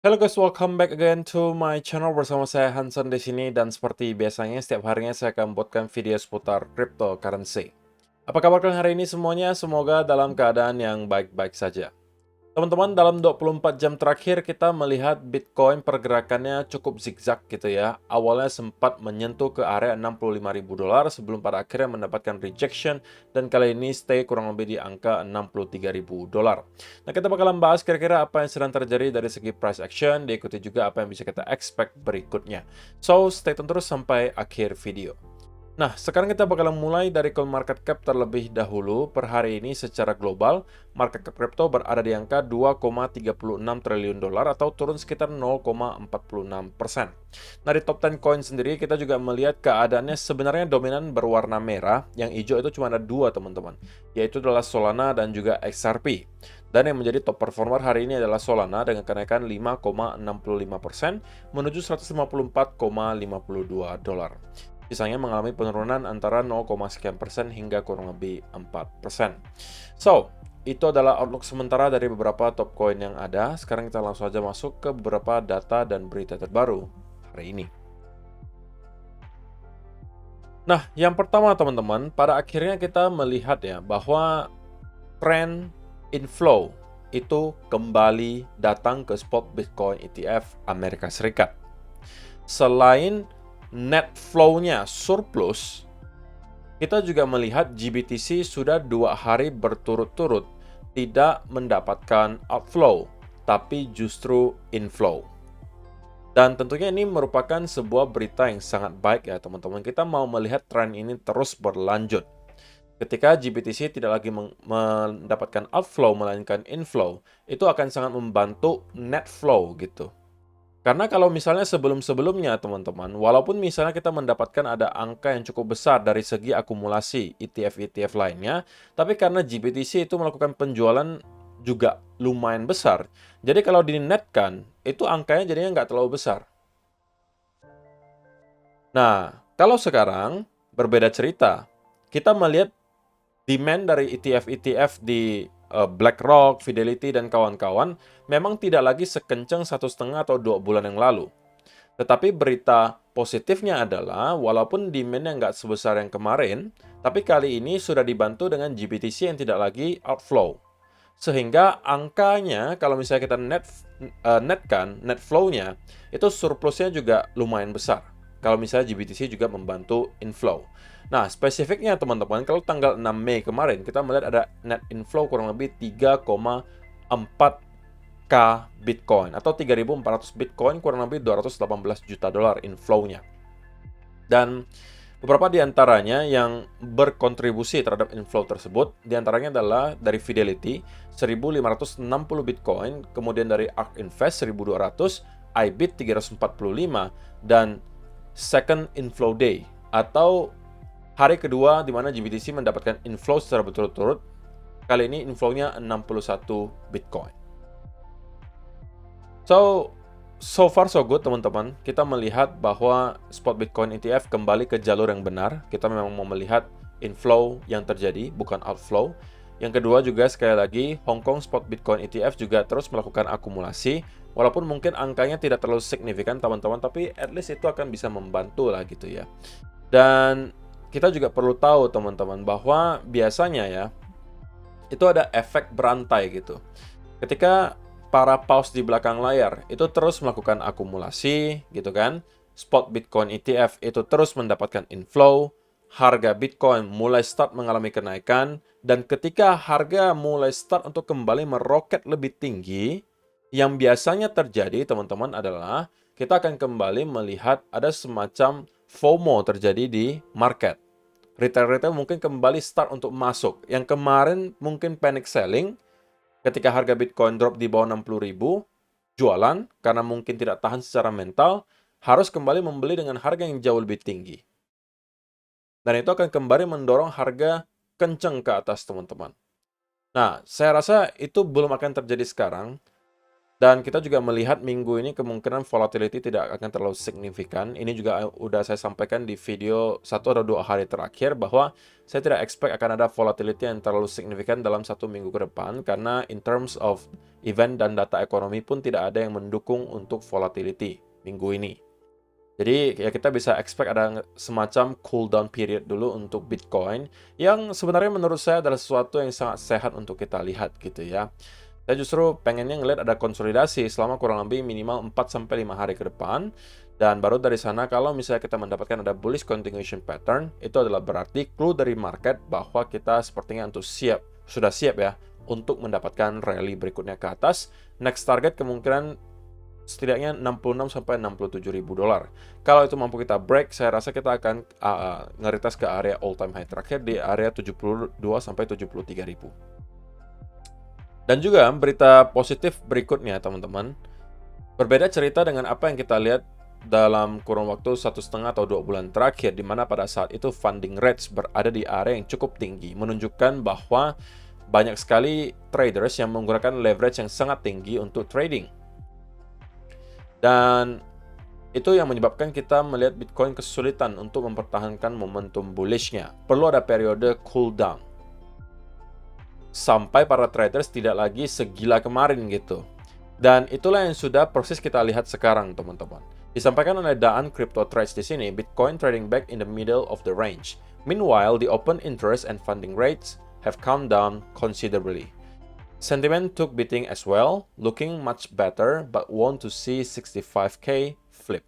Hello guys, welcome back again to my channel bersama saya Hansen di sini dan seperti biasanya setiap harinya saya akan membuatkan video seputar cryptocurrency. Apa kabar kalian hari ini semuanya? Semoga dalam keadaan yang baik-baik saja. Teman-teman, dalam 24 jam terakhir kita melihat Bitcoin pergerakannya cukup zigzag gitu ya. Awalnya sempat menyentuh ke area $65.000 sebelum pada akhirnya mendapatkan rejection dan kali ini stay kurang lebih di angka $63.000. Nah, kita bakalan bahas kira-kira apa yang sedang terjadi dari segi price action, diikuti juga apa yang bisa kita expect berikutnya. So, stay tune terus sampai akhir video. Nah, sekarang kita bakalan mulai dari coin market cap terlebih dahulu. Per hari ini secara global, market cap crypto berada di angka 2,36 triliun dolar atau turun sekitar 0,46%. Nah, di top 10 coin sendiri kita juga melihat keadaannya sebenarnya dominan berwarna merah. Yang hijau itu cuma ada dua, teman-teman, yaitu adalah Solana dan juga XRP. Dan yang menjadi top performer hari ini adalah Solana dengan kenaikan 5,65% menuju 154,52 dolar. Sisanya mengalami penurunan antara 0, sekian persen hingga kurang lebih 4%. So, itu adalah outlook sementara dari beberapa top coin yang ada. Sekarang kita langsung saja masuk ke beberapa data dan berita terbaru hari ini. Nah, yang pertama teman-teman, pada akhirnya kita melihat ya bahwa tren inflow itu kembali datang ke spot Bitcoin ETF Amerika Serikat. Selain net flow-nya surplus, kita juga melihat GBTC sudah 2 hari berturut-turut tidak mendapatkan outflow, tapi justru inflow. Dan tentunya ini merupakan sebuah berita yang sangat baik ya teman-teman. Kita mau melihat tren ini terus berlanjut. Ketika GBTC tidak lagi mendapatkan outflow melainkan inflow, itu akan sangat membantu net flow gitu. Karena kalau misalnya sebelum-sebelumnya, teman-teman, walaupun misalnya kita mendapatkan ada angka yang cukup besar dari segi akumulasi ETF-ETF lainnya, tapi karena GBTC itu melakukan penjualan juga lumayan besar, jadi kalau dinetkan, itu angkanya jadinya nggak terlalu besar. Nah, kalau sekarang berbeda cerita, kita melihat demand dari ETF-ETF di BlackRock, Fidelity, dan kawan-kawan memang tidak lagi sekencang 1,5 atau 2 bulan yang lalu. Tetapi berita positifnya adalah, walaupun demand-nya nggak sebesar yang kemarin, tapi kali ini sudah dibantu dengan GBTC yang tidak lagi outflow. Sehingga angkanya, kalau misalnya kita netkan, net flow-nya, itu surplusnya juga lumayan besar. Kalau misalnya GBTC juga membantu inflow. Nah, spesifiknya teman-teman, kalau tanggal 6 Mei kemarin, kita melihat ada net inflow kurang lebih 3,4 K Bitcoin atau 3.400 Bitcoin, kurang lebih 218 juta dolar inflow-nya. Dan beberapa di antaranya yang berkontribusi terhadap inflow tersebut, di antaranya adalah dari Fidelity 1.560 Bitcoin, kemudian dari ARK Invest 1.200, IBIT 345, dan second inflow day atau hari kedua di mana GBTC mendapatkan inflow secara berturut-turut. Kali ini inflow-nya 61 Bitcoin. So far so good teman-teman. Kita melihat bahwa spot Bitcoin ETF kembali ke jalur yang benar. Kita memang mau melihat inflow yang terjadi, bukan outflow. Yang kedua juga sekali lagi, Hong Kong spot Bitcoin ETF juga terus melakukan akumulasi. Walaupun mungkin angkanya tidak terlalu signifikan teman-teman, tapi at least itu akan bisa membantu lah gitu ya. Dan kita juga perlu tahu teman-teman bahwa biasanya ya, itu ada efek berantai gitu. Ketika para paus di belakang layar itu terus melakukan akumulasi gitu kan, spot Bitcoin ETF itu terus mendapatkan inflow, harga Bitcoin mulai start mengalami kenaikan, dan ketika harga mulai start untuk kembali meroket lebih tinggi, yang biasanya terjadi teman-teman adalah kita akan kembali melihat ada semacam FOMO terjadi di market. Retail-retail mungkin kembali start untuk masuk. Yang kemarin mungkin panic selling, ketika harga Bitcoin drop di bawah 60.000, jualan karena mungkin tidak tahan secara mental, harus kembali membeli dengan harga yang jauh lebih tinggi. Dan itu akan kembali mendorong harga kenceng ke atas, teman-teman. Nah, saya rasa itu belum akan terjadi sekarang. Dan kita juga melihat minggu ini kemungkinan volatility tidak akan terlalu signifikan. Ini juga udah saya sampaikan di video 1 atau 2 hari terakhir bahwa saya tidak expect akan ada volatility yang terlalu signifikan dalam 1 minggu ke depan karena in terms of event dan data ekonomi pun tidak ada yang mendukung untuk volatility minggu ini. Jadi ya kita bisa expect ada semacam cool down period dulu untuk Bitcoin yang sebenarnya menurut saya adalah sesuatu yang sangat sehat untuk kita lihat gitu ya. Saya justru pengennya ngelihat ada konsolidasi selama kurang lebih minimal 4-5 hari ke depan. Dan baru dari sana kalau misalnya kita mendapatkan ada bullish continuation pattern, itu adalah berarti clue dari market bahwa kita sepertinya sudah siap ya untuk mendapatkan rally berikutnya ke atas. Next target kemungkinan setidaknya 66 sampai 67 ribu dolar. Kalau itu mampu kita break, saya rasa kita akan ngeritas ke area all time high terakhir di area 72 sampai 73 ribu. Dan juga berita positif berikutnya teman-teman, berbeda cerita dengan apa yang kita lihat dalam kurun waktu 1,5 atau 2 bulan terakhir, di mana pada saat itu funding rates berada di area yang cukup tinggi, menunjukkan bahwa banyak sekali traders yang menggunakan leverage yang sangat tinggi untuk trading. Dan itu yang menyebabkan kita melihat Bitcoin kesulitan untuk mempertahankan momentum bullish-nya. Perlu ada periode cool down sampai para traders tidak lagi segila kemarin gitu. Dan itulah yang sudah proses kita lihat sekarang, teman-teman. Disampaikan oleh Daan Crypto Trades di sini, Bitcoin trading back in the middle of the range. Meanwhile, the open interest and funding rates have come down considerably. Sentiment took beating as well, looking much better, but want to see 65K flip.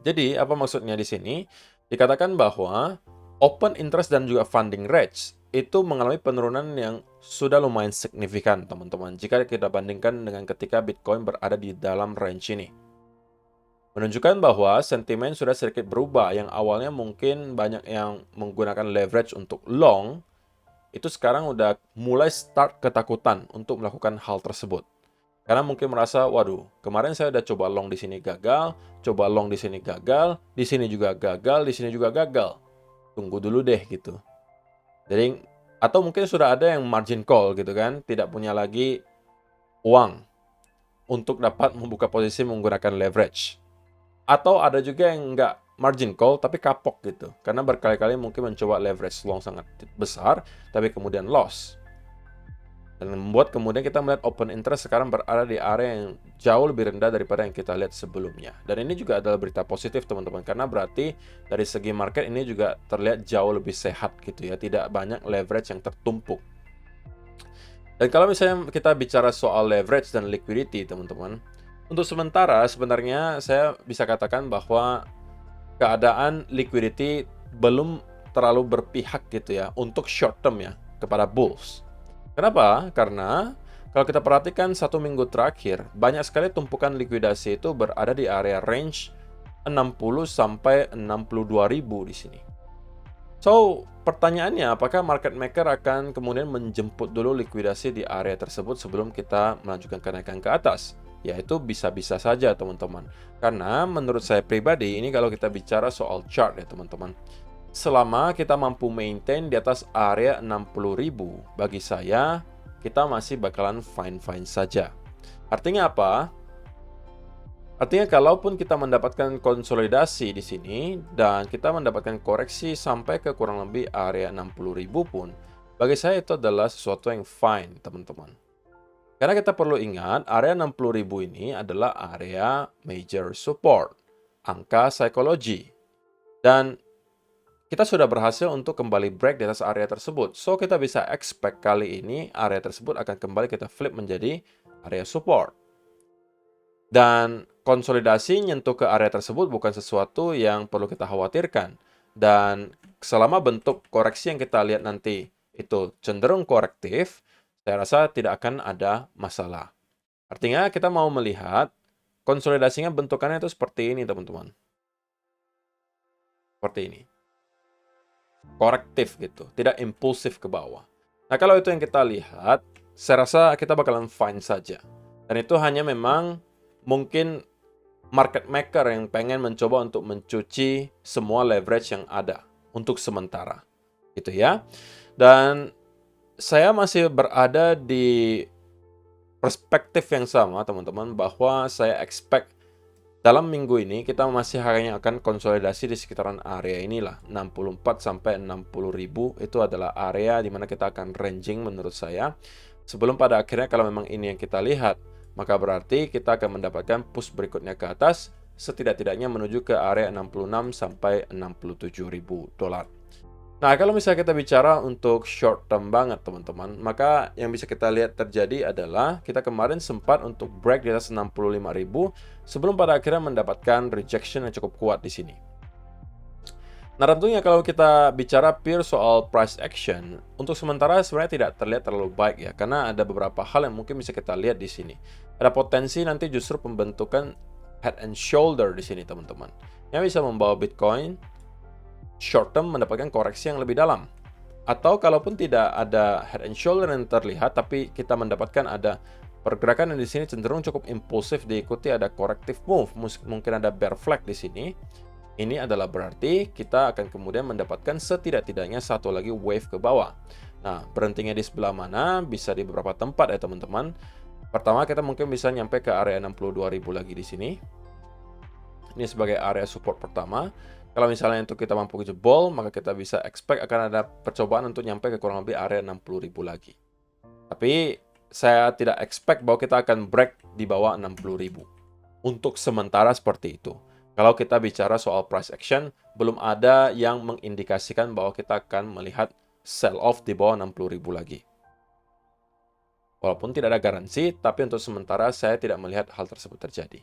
Jadi, apa maksudnya di sini? Dikatakan bahwa open interest dan juga funding rates itu mengalami penurunan yang sudah lumayan signifikan, teman-teman, jika kita bandingkan dengan ketika Bitcoin berada di dalam range ini. Menunjukkan bahwa sentimen sudah sedikit berubah, yang awalnya mungkin banyak yang menggunakan leverage untuk long, itu sekarang udah mulai start ketakutan untuk melakukan hal tersebut. Karena mungkin merasa, waduh, kemarin saya udah coba long di sini gagal, coba long di sini gagal, di sini juga gagal, di sini juga gagal. Tunggu dulu deh gitu. Jadi, atau mungkin sudah ada yang margin call gitu kan, tidak punya lagi uang untuk dapat membuka posisi menggunakan leverage. Atau ada juga yang nggak margin call tapi kapok gitu, karena berkali-kali mungkin mencoba leverage long sangat besar, tapi kemudian loss. Dan membuat kemudian kita melihat open interest sekarang berada di area yang jauh lebih rendah daripada yang kita lihat sebelumnya. Dan ini juga adalah berita positif teman-teman, karena berarti dari segi market ini juga terlihat jauh lebih sehat gitu ya, tidak banyak leverage yang tertumpuk. Dan kalau misalnya kita bicara soal leverage dan liquidity teman-teman, untuk sementara sebenarnya saya bisa katakan bahwa keadaan liquidity belum terlalu berpihak gitu ya untuk short term ya kepada bulls. Kenapa? Karena kalau kita perhatikan 1 minggu terakhir, banyak sekali tumpukan likuidasi itu berada di area range 60 sampai 62 ribu di sini. So, pertanyaannya apakah market maker akan kemudian menjemput dulu likuidasi di area tersebut sebelum kita melanjutkan kenaikan ke atas? Yaitu bisa-bisa saja teman-teman. Karena menurut saya pribadi, ini kalau kita bicara soal chart ya teman-teman, selama kita mampu maintain di atas area 60.000, bagi saya kita masih bakalan fine-fine saja. Artinya apa? Artinya kalaupun kita mendapatkan konsolidasi di sini dan kita mendapatkan koreksi sampai ke kurang lebih area 60.000 pun, bagi saya itu adalah sesuatu yang fine, teman-teman. Karena kita perlu ingat, area 60.000 ini adalah area major support, angka psikologi. Dan kita sudah berhasil untuk kembali break di atas area tersebut. So, kita bisa expect kali ini area tersebut akan kembali kita flip menjadi area support. Dan konsolidasi nyentuh ke area tersebut bukan sesuatu yang perlu kita khawatirkan. Dan selama bentuk koreksi yang kita lihat nanti itu cenderung korektif, saya rasa tidak akan ada masalah. Artinya kita mau melihat konsolidasinya bentukannya itu seperti ini, teman-teman. Seperti ini. Korektif gitu, tidak impulsif ke bawah. Nah, kalau itu yang kita lihat, saya rasa kita bakalan fine saja. Dan itu hanya memang mungkin market maker yang pengen mencoba untuk mencuci semua leverage yang ada untuk sementara. Gitu ya. Dan saya masih berada di perspektif yang sama, teman-teman, bahwa saya expect dalam minggu ini kita masih hanya akan konsolidasi di sekitaran area inilah, 64 sampai 60 ribu. Itu adalah area di mana kita akan ranging menurut saya. Sebelum pada akhirnya kalau memang ini yang kita lihat, maka berarti kita akan mendapatkan push berikutnya ke atas, setidak-tidaknya menuju ke area 66 sampai 67 ribu dolar. Nah, kalau misalnya kita bicara untuk short term banget, teman-teman, maka yang bisa kita lihat terjadi adalah kita kemarin sempat untuk break di atas 65.000 sebelum pada akhirnya mendapatkan rejection yang cukup kuat di sini. Nah, tentunya kalau kita bicara pure soal price action, untuk sementara sebenarnya tidak terlihat terlalu baik ya, karena ada beberapa hal yang mungkin bisa kita lihat di sini. Ada potensi nanti justru pembentukan head and shoulder di sini, teman-teman, yang bisa membawa Bitcoin short term mendapatkan koreksi yang lebih dalam. Atau kalaupun tidak ada head and shoulder yang terlihat, tapi kita mendapatkan ada pergerakan yang di sini cenderung cukup impulsif, diikuti ada corrective move, mungkin ada bear flag di sini. Ini adalah berarti kita akan kemudian mendapatkan setidak-tidaknya satu lagi wave ke bawah. Nah, berhentinya di sebelah mana? Bisa di beberapa tempat ya, teman-teman. Pertama, kita mungkin bisa nyampe ke area 62.000 lagi di sini. Ini sebagai area support pertama. Kalau misalnya untuk kita mampu jebol, maka kita bisa expect akan ada percobaan untuk nyampe ke kurang lebih area 60.000 lagi. Tapi saya tidak expect bahwa kita akan break di bawah 60.000. Untuk sementara seperti itu. Kalau kita bicara soal price action, belum ada yang mengindikasikan bahwa kita akan melihat sell off di bawah 60.000 lagi. Walaupun tidak ada garansi, tapi untuk sementara saya tidak melihat hal tersebut terjadi.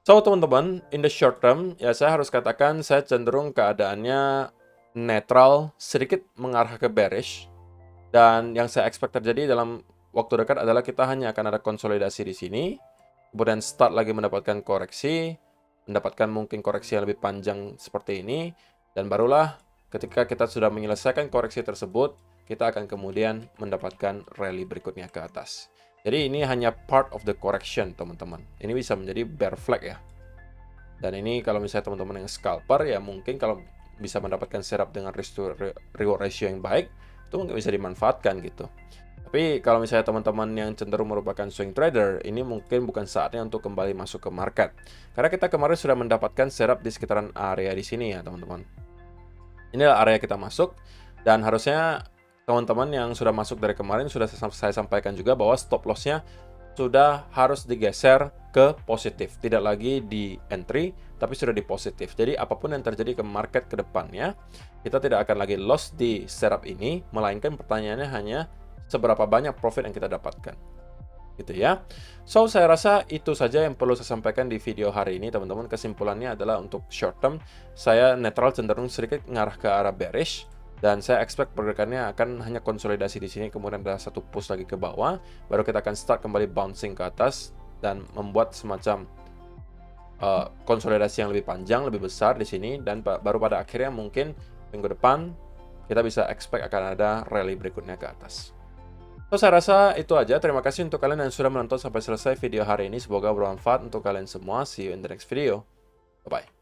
So, teman-teman, in the short term, ya saya harus katakan saya cenderung keadaannya netral, sedikit mengarah ke bearish. Dan yang saya expect terjadi dalam waktu dekat adalah kita hanya akan ada konsolidasi di sini, kemudian start lagi mendapatkan koreksi, mendapatkan mungkin koreksi yang lebih panjang seperti ini, dan barulah ketika kita sudah menyelesaikan koreksi tersebut, kita akan kemudian mendapatkan rally berikutnya ke atas. Jadi ini hanya part of the correction, teman-teman. Ini bisa menjadi bear flag ya. Dan ini kalau misalnya teman-teman yang scalper, ya mungkin kalau bisa mendapatkan setup dengan reward ratio yang baik, itu mungkin bisa dimanfaatkan gitu. Tapi kalau misalnya teman-teman yang cenderung merupakan swing trader, ini mungkin bukan saatnya untuk kembali masuk ke market. Karena kita kemarin sudah mendapatkan setup di sekitaran area di sini ya, teman-teman. Inilah area kita masuk, dan harusnya teman-teman yang sudah masuk dari kemarin sudah saya sampaikan juga bahwa stop loss-nya sudah harus digeser ke positif. Tidak lagi di entry, tapi sudah di positif. Jadi apapun yang terjadi ke market ke depannya, kita tidak akan lagi loss di setup ini, melainkan pertanyaannya hanya seberapa banyak profit yang kita dapatkan. Gitu ya. So, saya rasa itu saja yang perlu saya sampaikan di video hari ini, teman-teman. Kesimpulannya adalah untuk short term, saya netral cenderung sedikit mengarah ke arah bearish. Dan saya expect pergerakannya akan hanya konsolidasi di sini, kemudian ada satu push lagi ke bawah, baru kita akan start kembali bouncing ke atas dan membuat semacam konsolidasi yang lebih panjang, lebih besar di sini, dan baru pada akhirnya mungkin minggu depan kita bisa expect akan ada rally berikutnya ke atas. So, saya rasa itu aja. Terima kasih untuk kalian yang sudah menonton sampai selesai video hari ini. Semoga bermanfaat untuk kalian semua. See you in the next video. Bye-bye.